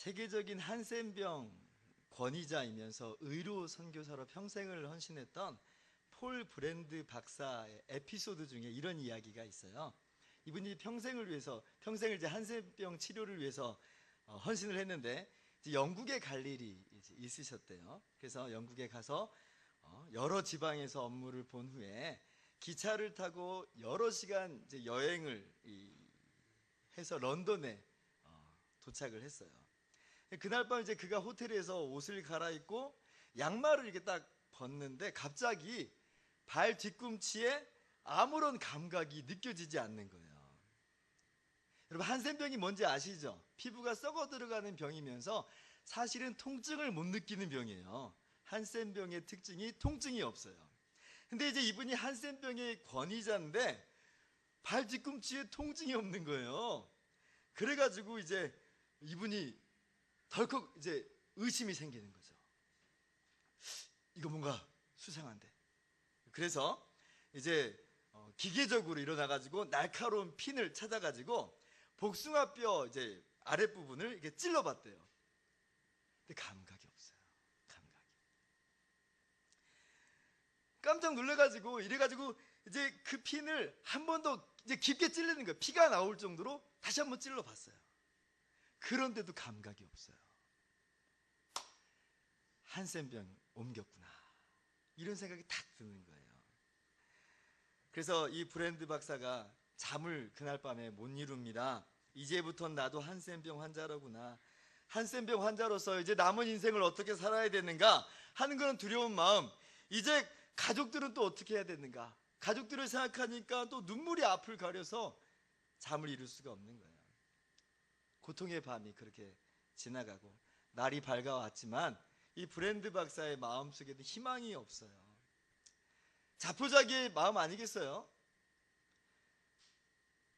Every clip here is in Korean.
세계적인 한센병 권위자이면서 의료 선교사로 평생을 헌신했던 폴 브랜드 박사의 에피소드 중에 이런 이야기가 있어요. 이분이 평생을 이제 한센병 치료를 위해서 헌신을 했는데 이제 영국에 갈 일이 이제 있으셨대요. 그래서 영국에 가서 여러 지방에서 업무를 본 후에 기차를 타고 여러 시간 이제 여행을 해서 런던에 도착을 했어요. 그날 밤 이제 그가 호텔에서 옷을 갈아입고 양말을 이렇게 딱 벗는데 갑자기 발 뒤꿈치에 아무런 감각이 느껴지지 않는 거예요. 여러분, 한센병이 뭔지 아시죠? 피부가 썩어 들어가는 병이면서 사실은 통증을 못 느끼는 병이에요. 한센병의 특징이 통증이 없어요. 근데 이제 이분이 한센병의 권위자인데 발 뒤꿈치에 통증이 없는 거예요. 그래가지고 이제 이분이 덜컥 이제 의심이 생기는 거죠. 이거 뭔가 수상한데. 그래서 이제 기계적으로 일어나가지고 날카로운 핀을 찾아가지고 복숭아뼈 이제 아랫부분을 이렇게 찔러봤대요. 근데 감각이 없어요. 감각이. 깜짝 놀래가지고 이래가지고 이제 그 핀을 한 번 더 이제 깊게 찔르는 거예요. 피가 나올 정도로 다시 한 번 찔러봤어요. 그런데도 감각이 없어요. 한센병 옮겼구나, 이런 생각이 탁 드는 거예요. 그래서 이 브랜드 박사가 잠을 그날 밤에 못 이룹니다. 이제부턴 나도 한센병 환자로구나. 한센병 환자로서 이제 남은 인생을 어떻게 살아야 되는가 하는 그런 두려운 마음. 이제 가족들은 또 어떻게 해야 되는가, 가족들을 생각하니까 또 눈물이 앞을 가려서 잠을 이룰 수가 없는 거예요. 고통의 밤이 그렇게 지나가고 날이 밝아왔지만 이 브랜드 박사의 마음속에도 희망이 없어요. 자포자기의 마음 아니겠어요?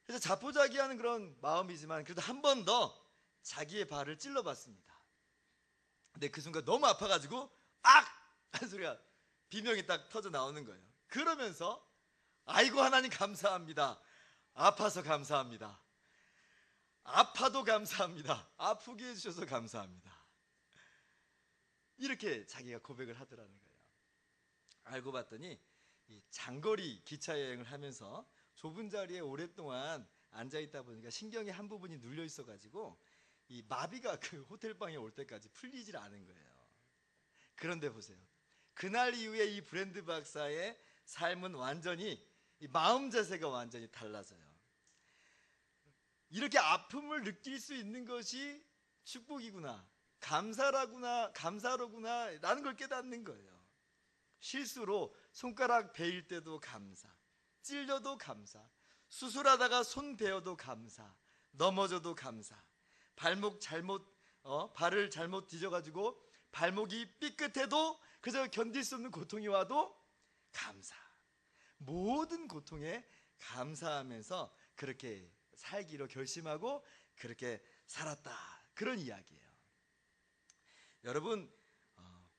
그래서 자포자기하는 그런 마음이지만 그래도 한 번 더 자기의 발을 찔러봤습니다. 근데 그 순간 너무 아파가지고 악! 하는 소리가 비명이 딱 터져 나오는 거예요. 그러면서 아이고 하나님 감사합니다. 아파서 감사합니다. 아파도 감사합니다. 아프게 해주셔서 감사합니다. 이렇게 자기가 고백을 하더라는 거예요. 알고 봤더니 이 장거리 기차 여행을 하면서 좁은 자리에 오랫동안 앉아있다 보니까 신경의 한 부분이 눌려 있어가지고 이 마비가 그 호텔방에 올 때까지 풀리질 않은 거예요. 그런데 보세요, 그날 이후에 이 브랜드 박사의 삶은 완전히, 이 마음 자세가 완전히 달라져요. 이렇게 아픔을 느낄 수 있는 것이 축복이구나, 감사로구나 라는 걸 깨닫는 거예요. 실수로 손가락 베일 때도 감사, 찔려도 감사, 수술하다가 손 베어도 감사, 넘어져도 감사, 발을 잘못 뒤져가지고 발목이 삐끗해도 그저 견딜 수 없는 고통이 와도 감사. 모든 고통에 감사하면서 그렇게 살기로 결심하고 그렇게 살았다, 그런 이야기예요. 여러분,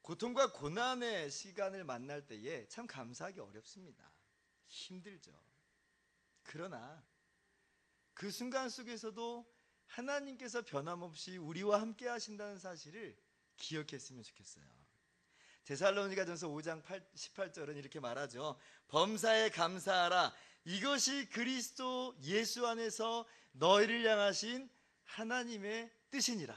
고통과 고난의 시간을 만날 때에 참 감사하기 어렵습니다. 힘들죠. 그러나 그 순간 속에서도 하나님께서 변함없이 우리와 함께 하신다는 사실을 기억했으면 좋겠어요. 데살로니가전서 5장 18절은 이렇게 말하죠. 범사에 감사하라. 이것이 그리스도 예수 안에서 너희를 향하신 하나님의 뜻이니라.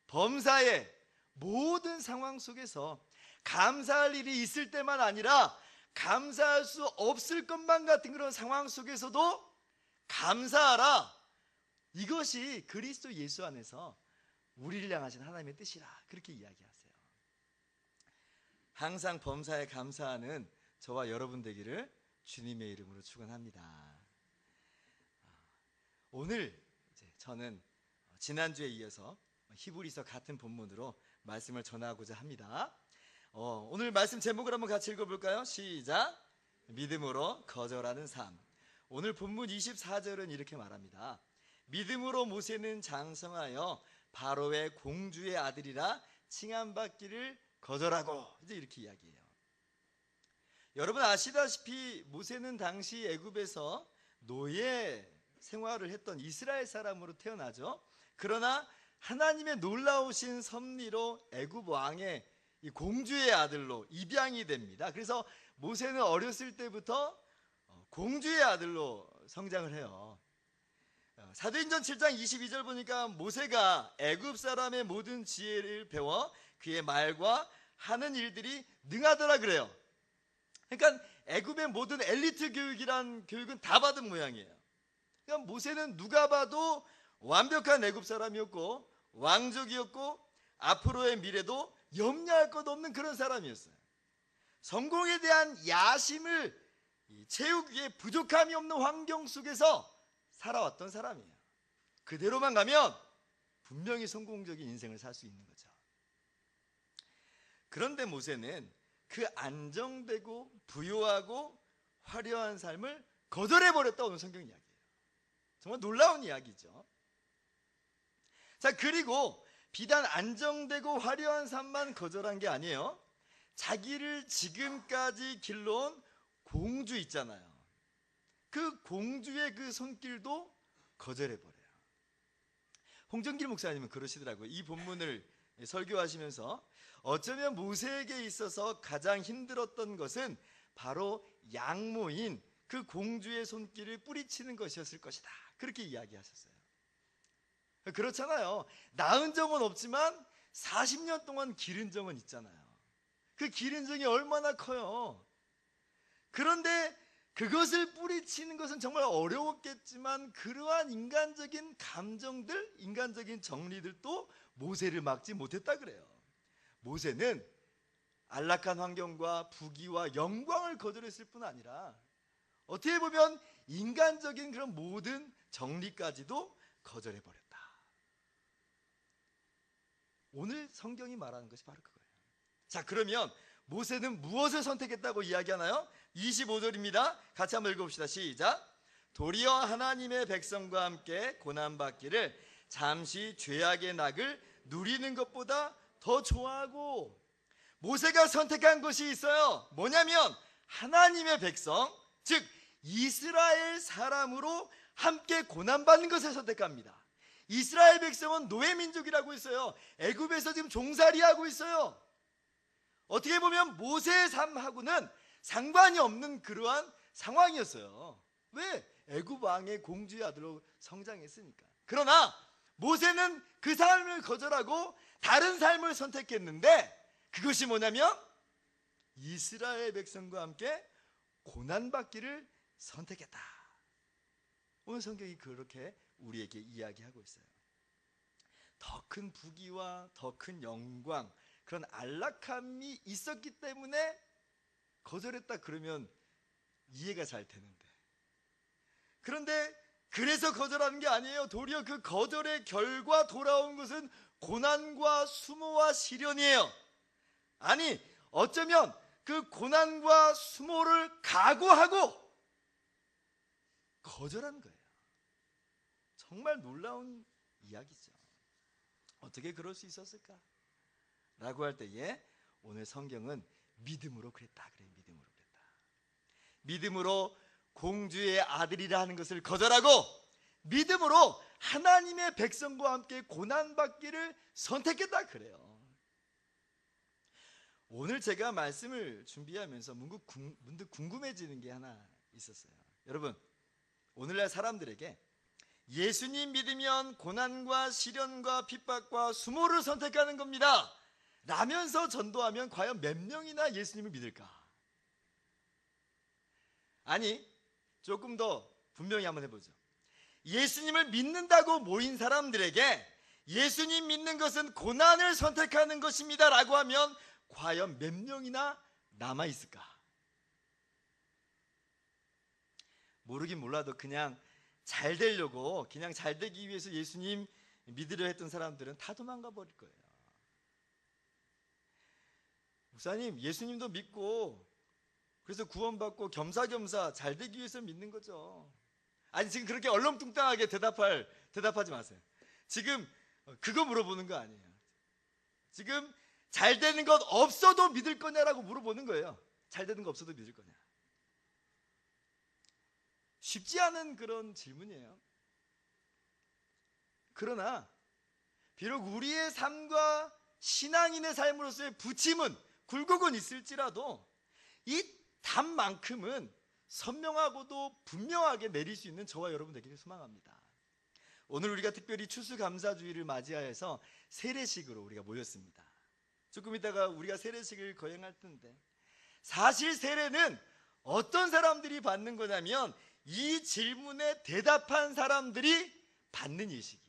범사에, 모든 상황 속에서 감사할 일이 있을 때만 아니라 감사할 수 없을 것만 같은 그런 상황 속에서도 감사하라. 이것이 그리스도 예수 안에서 우리를 향하신 하나님의 뜻이라, 그렇게 이야기하세요. 항상 범사에 감사하는 저와 여러분 되기를 주님의 이름으로 축원합니다. 오늘 저는 지난주에 이어서 히브리서 같은 본문으로 말씀을 전하고자 합니다. 오늘 말씀 제목을 한번 같이 읽어볼까요? 시작. 믿음으로 거절하는 삶. 오늘 본문 24절은 이렇게 말합니다. 믿음으로 모세는 장성하여 바로의 공주의 아들이라 칭함받기를 거절하고, 이제 이렇게 이야기해요. 여러분 아시다시피 모세는 당시 애굽에서 노예 생활을 했던 이스라엘 사람으로 태어나죠. 그러나 하나님의 놀라우신 섭리로 애굽 왕의 이 공주의 아들로 입양이 됩니다. 그래서 모세는 어렸을 때부터 공주의 아들로 성장을 해요. 사도행전 7장 22절 보니까 모세가 애굽 사람의 모든 지혜를 배워 그의 말과 하는 일들이 능하더라 그래요. 그러니까 애굽의 모든 엘리트 교육이란 교육은 다 받은 모양이에요. 그러니까 모세는 누가 봐도 완벽한 애굽 사람이었고 왕족이었고 앞으로의 미래도 염려할 것 없는 그런 사람이었어요. 성공에 대한 야심을 채우기 위해 부족함이 없는 환경 속에서 살아왔던 사람이에요. 그대로만 가면 분명히 성공적인 인생을 살 수 있는 거죠. 그런데 모세는 그 안정되고 부유하고 화려한 삶을 거절해버렸다. 오늘 성경 이야기예요. 정말 놀라운 이야기죠. 자, 그리고 비단 안정되고 화려한 삶만 거절한 게 아니에요. 자기를 지금까지 길러온 공주 있잖아요. 그 공주의 그 손길도 거절해버려요. 홍정길 목사님은 그러시더라고요. 이 본문을 설교하시면서 어쩌면 모세에게 있어서 가장 힘들었던 것은 바로 양모인 그 공주의 손길을 뿌리치는 것이었을 것이다. 그렇게 이야기하셨어요. 그렇잖아요. 낳은 적은 없지만 40년 동안 기른 적은 있잖아요. 그 기른 적이 얼마나 커요. 그런데 그것을 뿌리치는 것은 정말 어려웠겠지만 그러한 인간적인 감정들, 인간적인 정리들도 모세를 막지 못했다 그래요. 모세는 안락한 환경과 부귀와 영광을 거절했을 뿐 아니라 어떻게 보면 인간적인 그런 모든 정리까지도 거절해버렸다. 오늘 성경이 말하는 것이 바로 그거예요. 자, 그러면 모세는 무엇을 선택했다고 이야기하나요? 25절입니다. 같이 한번 읽어봅시다. 시작. 도리어 하나님의 백성과 함께 고난받기를 잠시 죄악의 낙을 누리는 것보다 더 좋아하고, 모세가 선택한 것이 있어요. 뭐냐면 하나님의 백성, 즉 이스라엘 사람으로 함께 고난받는 것을 선택합니다. 이스라엘 백성은 노예민족이라고 있어요. 애굽에서 지금 종살이하고 있어요. 어떻게 보면 모세의 삶하고는 상관이 없는 그러한 상황이었어요. 왜? 애굽 왕의 공주의 아들로 성장했으니까. 그러나 모세는 그 삶을 거절하고 다른 삶을 선택했는데, 그것이 뭐냐면 이스라엘 백성과 함께 고난받기를 선택했다. 오늘 성경이 그렇게 우리에게 이야기하고 있어요. 더 큰 부귀와 더 큰 영광, 그런 안락함이 있었기 때문에 거절했다 그러면 이해가 잘 되는데, 그런데 그래서 거절하는 게 아니에요. 도리어 그 거절의 결과 돌아온 것은 고난과 수모와 시련이에요. 아니, 어쩌면 그 고난과 수모를 각오하고 거절한 거예요. 정말 놀라운 이야기죠. 어떻게 그럴 수 있었을까? 라고 할 때에 오늘 성경은 믿음으로 그랬다 그래요. 믿음으로 그랬다. 믿음으로 공주의 아들이라 하는 것을 거절하고 믿음으로 하나님의 백성과 함께 고난받기를 선택했다 그래요. 오늘 제가 말씀을 준비하면서 문득 궁금해지는 게 하나 있었어요. 여러분, 오늘날 사람들에게 예수님 믿으면 고난과 시련과 핍박과 수모를 선택하는 겁니다 라면서 전도하면 과연 몇 명이나 예수님을 믿을까? 아니, 조금 더 분명히 한번 해보죠. 예수님을 믿는다고 모인 사람들에게 예수님 믿는 것은 고난을 선택하는 것입니다 라고 하면 과연 몇 명이나 남아있을까? 모르긴 몰라도 그냥 잘 되려고, 그냥 잘 되기 위해서 예수님 믿으려 했던 사람들은 다 도망가 버릴 거예요. 목사님, 예수님도 믿고 그래서 구원받고 겸사겸사 잘 되기 위해서 믿는 거죠. 아니, 지금 그렇게 얼렁뚱땅하게 대답하지 마세요. 지금 그거 물어보는 거 아니에요. 지금 잘 되는 것 없어도 믿을 거냐라고 물어보는 거예요. 잘 되는 거 없어도 믿을 거냐. 쉽지 않은 그런 질문이에요. 그러나 비록 우리의 삶과 신앙인의 삶으로서의 부침은 굴곡은 있을지라도 이 답만큼은 선명하고도 분명하게 내릴 수 있는 저와 여러분들에게 소망합니다. 오늘 우리가 특별히 추수감사주의를 맞이하여서 세례식으로 우리가 모였습니다. 조금 있다가 우리가 세례식을 거행할 텐데, 사실 세례는 어떤 사람들이 받는 거냐면 이 질문에 대답한 사람들이 받는 예식이에요.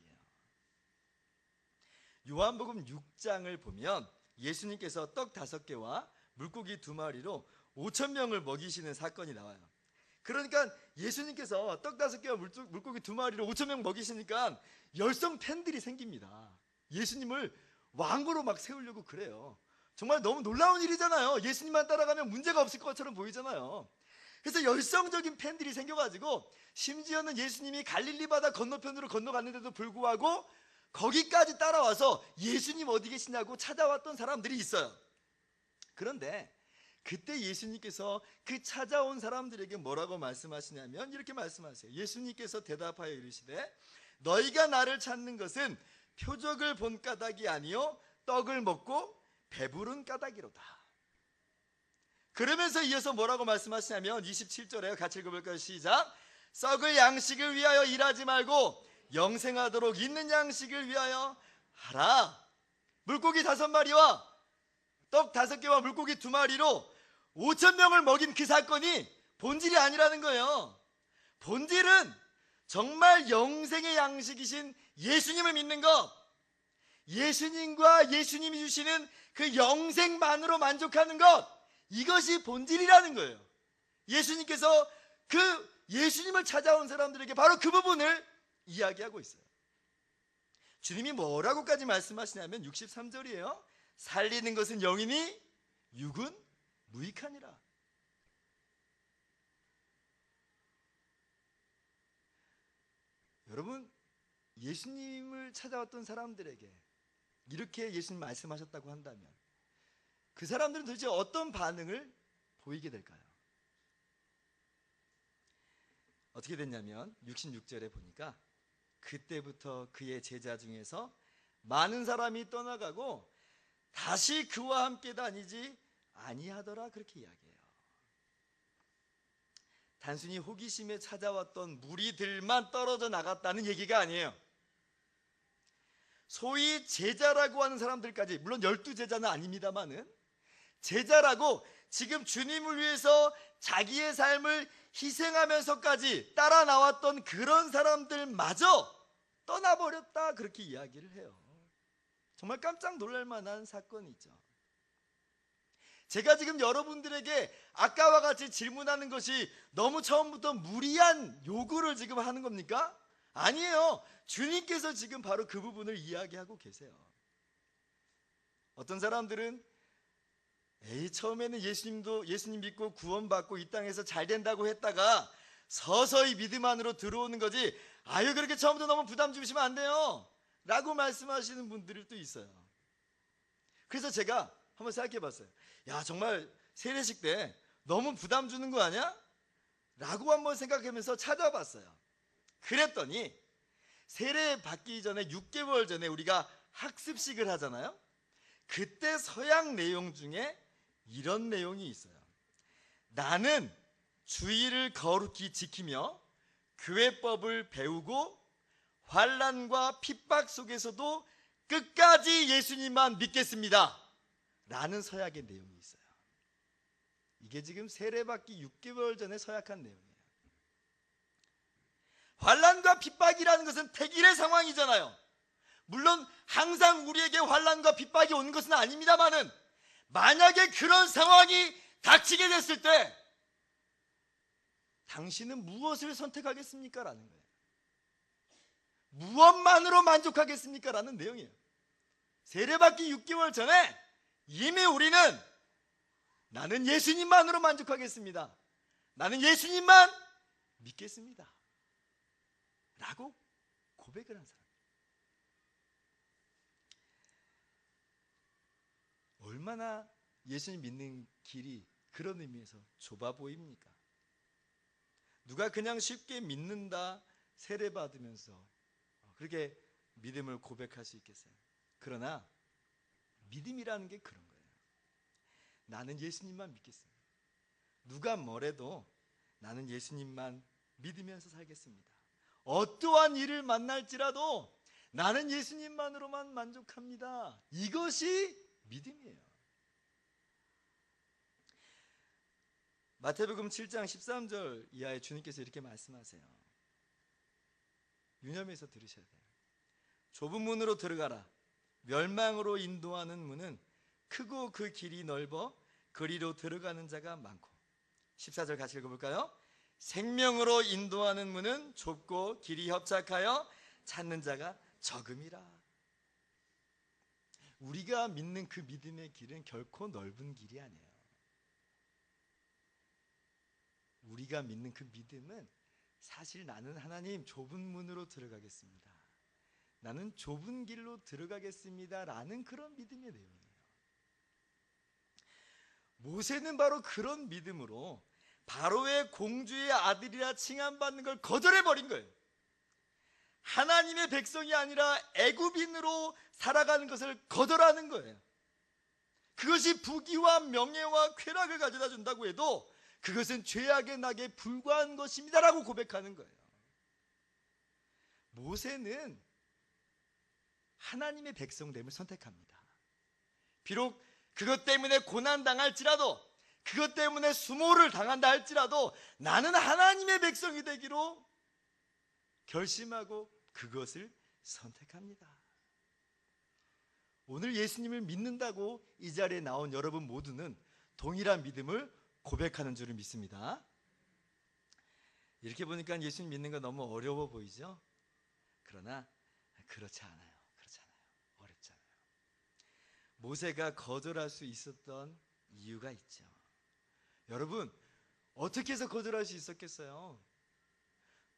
요한복음 6장을 보면 예수님께서 떡 5개와 물고기 2마리로 5,000명을 먹이시는 사건이 나와요. 그러니까 예수님께서 떡 5개와 물고기 2마리로 5,000명 먹이시니까 열성 팬들이 생깁니다. 예수님을 왕으로 막 세우려고 그래요. 정말 너무 놀라운 일이잖아요. 예수님만 따라가면 문제가 없을 것처럼 보이잖아요. 그래서 열성적인 팬들이 생겨가지고 심지어는 예수님이 갈릴리 바다 건너편으로 건너갔는데도 불구하고 거기까지 따라와서 예수님 어디 계시냐고 찾아왔던 사람들이 있어요. 그런데 그때 예수님께서 그 찾아온 사람들에게 뭐라고 말씀하시냐면 이렇게 말씀하세요. 예수님께서 대답하여 이르시되 너희가 나를 찾는 것은 표적을 본 까닭이 아니요 떡을 먹고 배부른 까닭이로다. 그러면서 이어서 뭐라고 말씀하시냐면 27절에 같이 읽어볼까요? 시작. 썩을 양식을 위하여 일하지 말고 영생하도록 있는 양식을 위하여 하라. 물고기 5마리와 떡 5개와 물고기 2마리로 5,000명을 먹인 그 사건이 본질이 아니라는 거예요. 본질은 정말 영생의 양식이신 예수님을 믿는 것, 예수님과 예수님이 주시는 그 영생만으로 만족하는 것, 이것이 본질이라는 거예요. 예수님께서 그 예수님을 찾아온 사람들에게 바로 그 부분을 이야기하고 있어요. 주님이 뭐라고까지 말씀하시냐면 63절이에요. 살리는 것은 영이니 육은 무익하니라. 여러분, 예수님을 찾아왔던 사람들에게 이렇게 예수님 말씀하셨다고 한다면 그 사람들은 도대체 어떤 반응을 보이게 될까요? 어떻게 됐냐면 66절에 보니까 그때부터 그의 제자 중에서 많은 사람이 떠나가고 다시 그와 함께 다니지 아니하더라, 그렇게 이야기해요. 단순히 호기심에 찾아왔던 무리들만 떨어져 나갔다는 얘기가 아니에요. 소위 제자라고 하는 사람들까지, 물론 12제자는 아닙니다만은 제자라고 지금 주님을 위해서 자기의 삶을 희생하면서까지 따라 나왔던 그런 사람들마저 떠나버렸다, 그렇게 이야기를 해요. 정말 깜짝 놀랄 만한 사건이죠. 제가 지금 여러분들에게 아까와 같이 질문하는 것이 너무 처음부터 무리한 요구를 지금 하는 겁니까? 아니에요. 주님께서 지금 바로 그 부분을 이야기하고 계세요. 어떤 사람들은 처음에는 예수님 믿고 구원받고 이 땅에서 잘 된다고 했다가 서서히 믿음 안으로 들어오는 거지, 아유 그렇게 처음부터 너무 부담 주시면 안 돼요 라고 말씀하시는 분들이 또 있어요. 그래서 제가 한번 생각해 봤어요. 야, 정말 세례식 때 너무 부담 주는 거 아니야? 라고 한번 생각하면서 찾아봤어요. 그랬더니 세례 받기 전에 6개월 전에 우리가 학습식을 하잖아요. 그때 서양 내용 중에 이런 내용이 있어요. 나는 주의를 거룩히 지키며 교회법을 배우고 환난과 핍박 속에서도 끝까지 예수님만 믿겠습니다 라는 서약의 내용이 있어요. 이게 지금 세례받기 6개월 전에 서약한 내용이에요. 환난과 핍박이라는 것은 택일의 상황이잖아요. 물론 항상 우리에게 환난과 핍박이 오는 것은 아닙니다만은 만약에 그런 상황이 닥치게 됐을 때 당신은 무엇을 선택하겠습니까? 라는 거예요. 무엇만으로 만족하겠습니까? 라는 내용이에요. 세례받기 6개월 전에 이미 우리는 나는 예수님만으로 만족하겠습니다, 나는 예수님만 믿겠습니다 라고 고백을 한 사람. 얼마나 예수님 믿는 길이 그런 의미에서 좁아 보입니까? 누가 그냥 쉽게 믿는다 세례받으면서 그렇게 믿음을 고백할 수 있겠어요? 그러나 믿음이라는 게 그런 거예요. 나는 예수님만 믿겠습니다. 누가 뭐래도 나는 예수님만 믿으면서 살겠습니다. 어떠한 일을 만날지라도 나는 예수님만으로만 만족합니다. 이것이 믿음이에요. 마태복음 7장 13절 이하에 주님께서 이렇게 말씀하세요. 유념해서 들으셔야 돼요. 좁은 문으로 들어가라. 멸망으로 인도하는 문은 크고 그 길이 넓어 그리로 들어가는 자가 많고. 14절 같이 읽어볼까요? 생명으로 인도하는 문은 좁고 길이 협착하여 찾는 자가 적음이라. 우리가 믿는 그 믿음의 길은 결코 넓은 길이 아니에요. 우리가 믿는 그 믿음은 사실 나는 하나님 좁은 문으로 들어가겠습니다. 나는 좁은 길로 들어가겠습니다. 라는 그런 믿음의 내용이에요. 모세는 바로 그런 믿음으로 바로의 공주의 아들이라 칭함받는 걸 거절해버린 거예요. 하나님의 백성이 아니라 애굽인으로 살아가는 것을 거절하는 거예요. 그것이 부귀와 명예와 쾌락을 가져다 준다고 해도 그것은 죄악의 낙에 불과한 것입니다 라고 고백하는 거예요. 모세는 하나님의 백성됨을 선택합니다. 비록 그것 때문에 고난당할지라도, 그것 때문에 수모를 당한다 할지라도 나는 하나님의 백성이 되기로 결심하고 그것을 선택합니다. 오늘 예수님을 믿는다고 이 자리에 나온 여러분 모두는 동일한 믿음을 고백하는 줄을 믿습니다. 이렇게 보니까 예수님 믿는 거 너무 어려워 보이죠? 그러나 그렇지 않아요. 어렵지 않아요. 모세가 거절할 수 있었던 이유가 있죠. 여러분, 어떻게 해서 거절할 수 있었겠어요?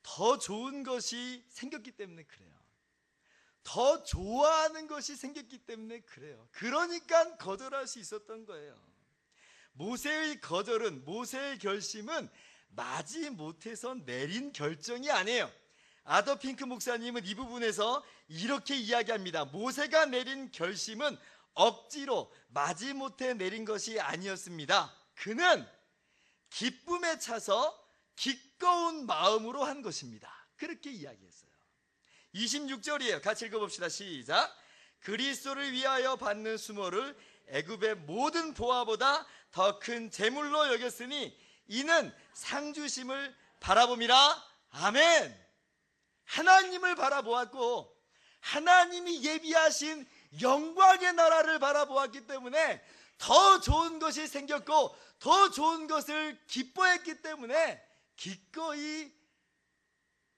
더 좋은 것이 생겼기 때문에 그래요. 더 좋아하는 것이 생겼기 때문에 그래요. 그러니까 거절할 수 있었던 거예요. 모세의 거절은, 모세의 결심은 마지못해서 내린 결정이 아니에요. 아더 핑크 목사님은 이 부분에서 이렇게 이야기합니다. 모세가 내린 결심은 억지로 마지못해 내린 것이 아니었습니다. 그는 기쁨에 차서 기꺼운 마음으로 한 것입니다. 그렇게 이야기했어요. 26절이에요. 같이 읽어봅시다. 시작. 그리스도를 위하여 받는 수모를 애굽의 모든 보화보다 더 큰 재물로 여겼으니 이는 상주심을 바라봄이라. 아멘. 하나님을 바라보았고 하나님이 예비하신 영광의 나라를 바라보았기 때문에 더 좋은 것이 생겼고 더 좋은 것을 기뻐했기 때문에 기꺼이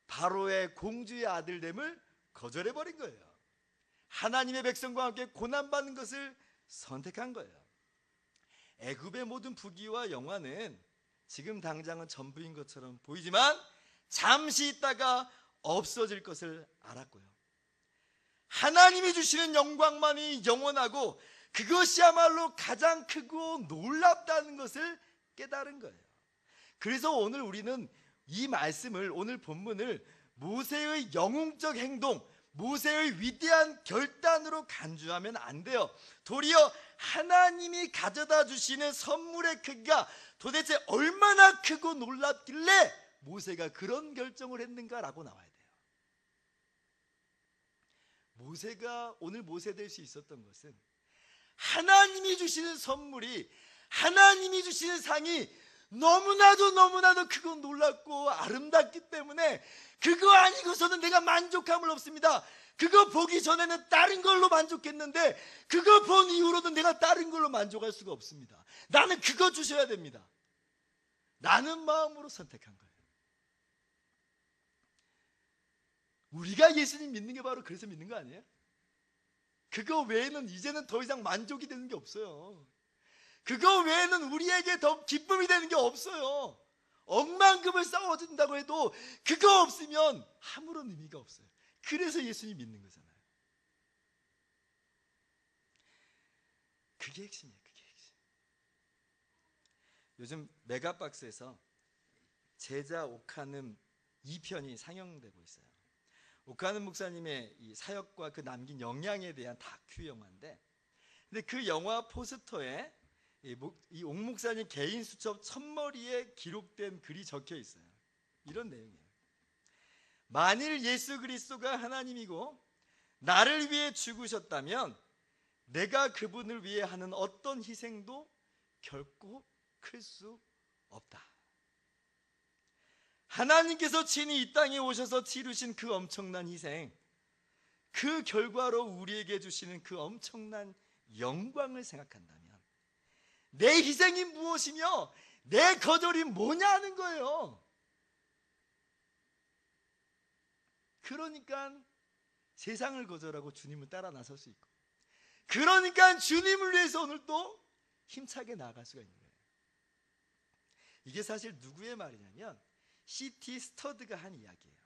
바로의 공주의 아들됨을 거절해버린 거예요. 하나님의 백성과 함께 고난받는 것을 선택한 거예요. 애굽의 모든 부귀와 영화는 지금 당장은 전부인 것처럼 보이지만 잠시 있다가 없어질 것을 알았고요. 하나님이 주시는 영광만이 영원하고 그것이야말로 가장 크고 놀랍다는 것을 깨달은 거예요. 그래서 오늘 우리는 이 말씀을, 오늘 본문을 모세의 영웅적 행동, 모세의 위대한 결단으로 간주하면 안 돼요. 도리어 하나님이 가져다 주시는 선물의 크기가 도대체 얼마나 크고 놀랍길래 모세가 그런 결정을 했는가라고 나와야 돼요. 모세가 오늘 모세 될 수 있었던 것은 하나님이 주시는 선물이, 하나님이 주시는 상이 너무나도 크고 놀랍고 아름답기 때문에 그거 아니고서는 내가 만족함을 없습니다. 그거 보기 전에는 다른 걸로 만족했는데 그거 본 이후로는 내가 다른 걸로 만족할 수가 없습니다. 나는 그거 주셔야 됩니다. 라는 마음으로 선택한 거예요. 우리가 예수님 믿는 게 바로 그래서 믿는 거 아니에요? 그거 외에는 이제는 더 이상 만족이 되는 게 없어요. 그거 외에는 우리에게 더 기쁨이 되는 게 없어요. 억만금을 쌓아준다고 해도 그거 없으면 아무런 의미가 없어요. 그래서 예수님 믿는 거잖아요. 그게 핵심이에요. 그게 핵심. 요즘 메가박스에서 제자 옥한음 2편이 상영되고 있어요. 오카는 목사님의 이 사역과 그 남긴 영향에 대한 다큐 영화인데, 근데 그 영화 포스터에 이 옥 목사님 개인 수첩 첫머리에 기록된 글이 적혀 있어요. 이런 내용이에요. 만일 예수 그리스도가 하나님이고 나를 위해 죽으셨다면 내가 그분을 위해 하는 어떤 희생도 결코 클 수 없다. 하나님께서 친히 이 땅에 오셔서 치르신 그 엄청난 희생, 그 결과로 우리에게 주시는 그 엄청난 영광을 생각한다면 내 희생이 무엇이며 내 거절이 뭐냐는 거예요. 그러니까 세상을 거절하고 주님을 따라 나설 수 있고, 그러니까 주님을 위해서 오늘 또 힘차게 나아갈 수가 있는 거예요. 이게 사실 누구의 말이냐면 C.T. 스터드가 한 이야기예요.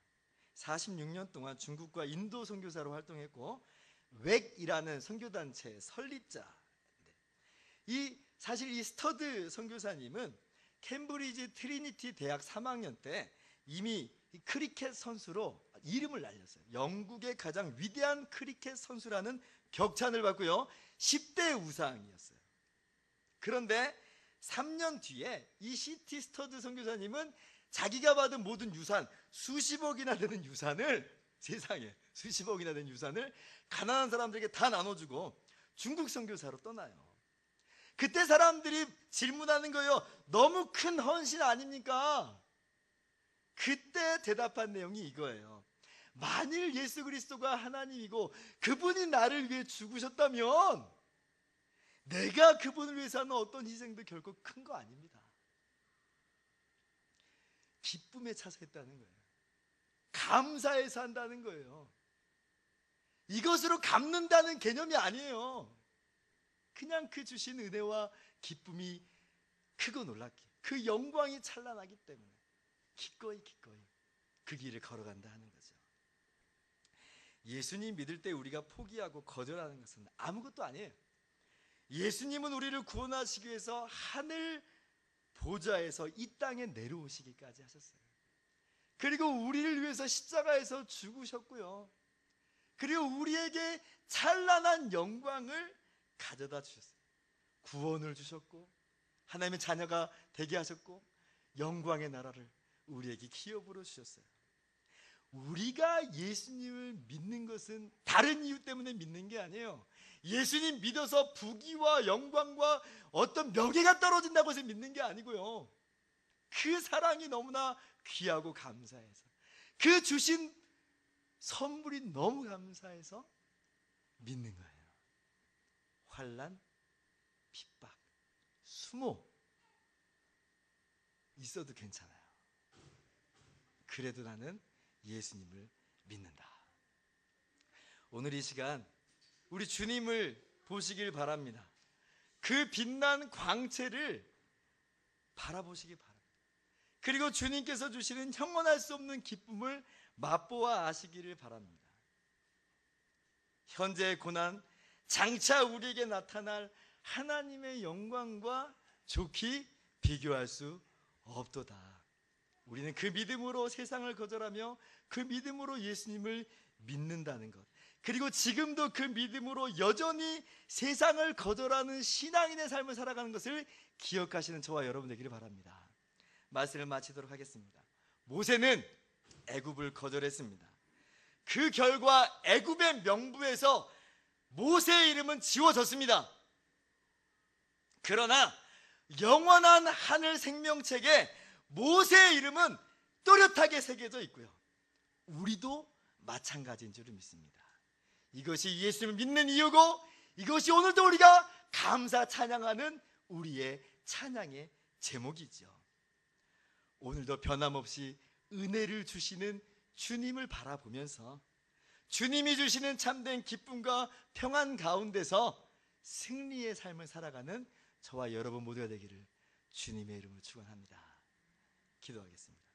46년 동안 중국과 인도 선교사로 활동했고 웩이라는 선교단체의 설립자. 사실 이 스터드 선교사님은 캠브리지 트리니티 대학 3학년 때 이미 크리켓 선수로 이름을 날렸어요. 영국의 가장 위대한 크리켓 선수라는 격찬을 받고요, 10대 우상이었어요. 그런데 3년 뒤에 이 C.T. 스터드 선교사님은 자기가 받은 모든 유산, 수십억이나 되는 유산을, 세상에 수십억이나 되는 유산을 가난한 사람들에게 다 나눠주고 중국 선교사로 떠나요. 그때 사람들이 질문하는 거예요. 너무 큰 헌신 아닙니까? 그때 대답한 내용이 이거예요. 만일 예수 그리스도가 하나님이고 그분이 나를 위해 죽으셨다면 내가 그분을 위해서 하는 어떤 희생도 결코 큰 거 아닙니다. 기쁨에 차서 했다는 거예요. 감사해서 한다는 거예요. 이것으로 갚는다는 개념이 아니에요. 그냥 그 주신 은혜와 기쁨이 크고 놀랍게, 그 영광이 찬란하기 때문에 기꺼이 그 길을 걸어간다 하는 거죠. 예수님 믿을 때 우리가 포기하고 거절하는 것은 아무것도 아니에요. 예수님은 우리를 구원하시기 위해서 하늘 보좌에서 이 땅에 내려오시기까지 하셨어요. 그리고 우리를 위해서 십자가에서 죽으셨고요, 그리고 우리에게 찬란한 영광을 가져다 주셨어요. 구원을 주셨고 하나님의 자녀가 되게 하셨고 영광의 나라를 우리에게 기업으로 주셨어요. 우리가 예수님을 믿는 것은 다른 이유 때문에 믿는 게 아니에요. 예수님 믿어서 부귀와 영광과 어떤 명예가 떨어진다고 해서 믿는 게 아니고요, 그 사랑이 너무나 귀하고 감사해서, 그 주신 선물이 너무 감사해서 믿는 거예요. 환난, 핍박, 수모 있어도 괜찮아요. 그래도 나는 예수님을 믿는다. 오늘 이 시간 우리 주님을 보시길 바랍니다. 그 빛난 광채를 바라보시기 바랍니다. 그리고 주님께서 주시는 형언할 수 없는 기쁨을 맛보아 아시기를 바랍니다. 현재의 고난, 장차 우리에게 나타날 하나님의 영광과 좋게 비교할 수 없도다. 우리는 그 믿음으로 세상을 거절하며 그 믿음으로 예수님을 믿는다는 것, 그리고 지금도 그 믿음으로 여전히 세상을 거절하는 신앙인의 삶을 살아가는 것을 기억하시는 저와 여러분 되기를 바랍니다. 말씀을 마치도록 하겠습니다. 모세는 애굽을 거절했습니다. 그 결과 애굽의 명부에서 모세의 이름은 지워졌습니다. 그러나 영원한 하늘 생명책에 모세의 이름은 또렷하게 새겨져 있고요, 우리도 마찬가지인 줄을 믿습니다. 이것이 예수님을 믿는 이유고, 이것이 오늘도 우리가 감사 찬양하는 우리의 찬양의 제목이죠. 오늘도 변함없이 은혜를 주시는 주님을 바라보면서 주님이 주시는 참된 기쁨과 평안 가운데서 승리의 삶을 살아가는 저와 여러분 모두가 되기를 주님의 이름으로 축원합니다. 기도하겠습니다.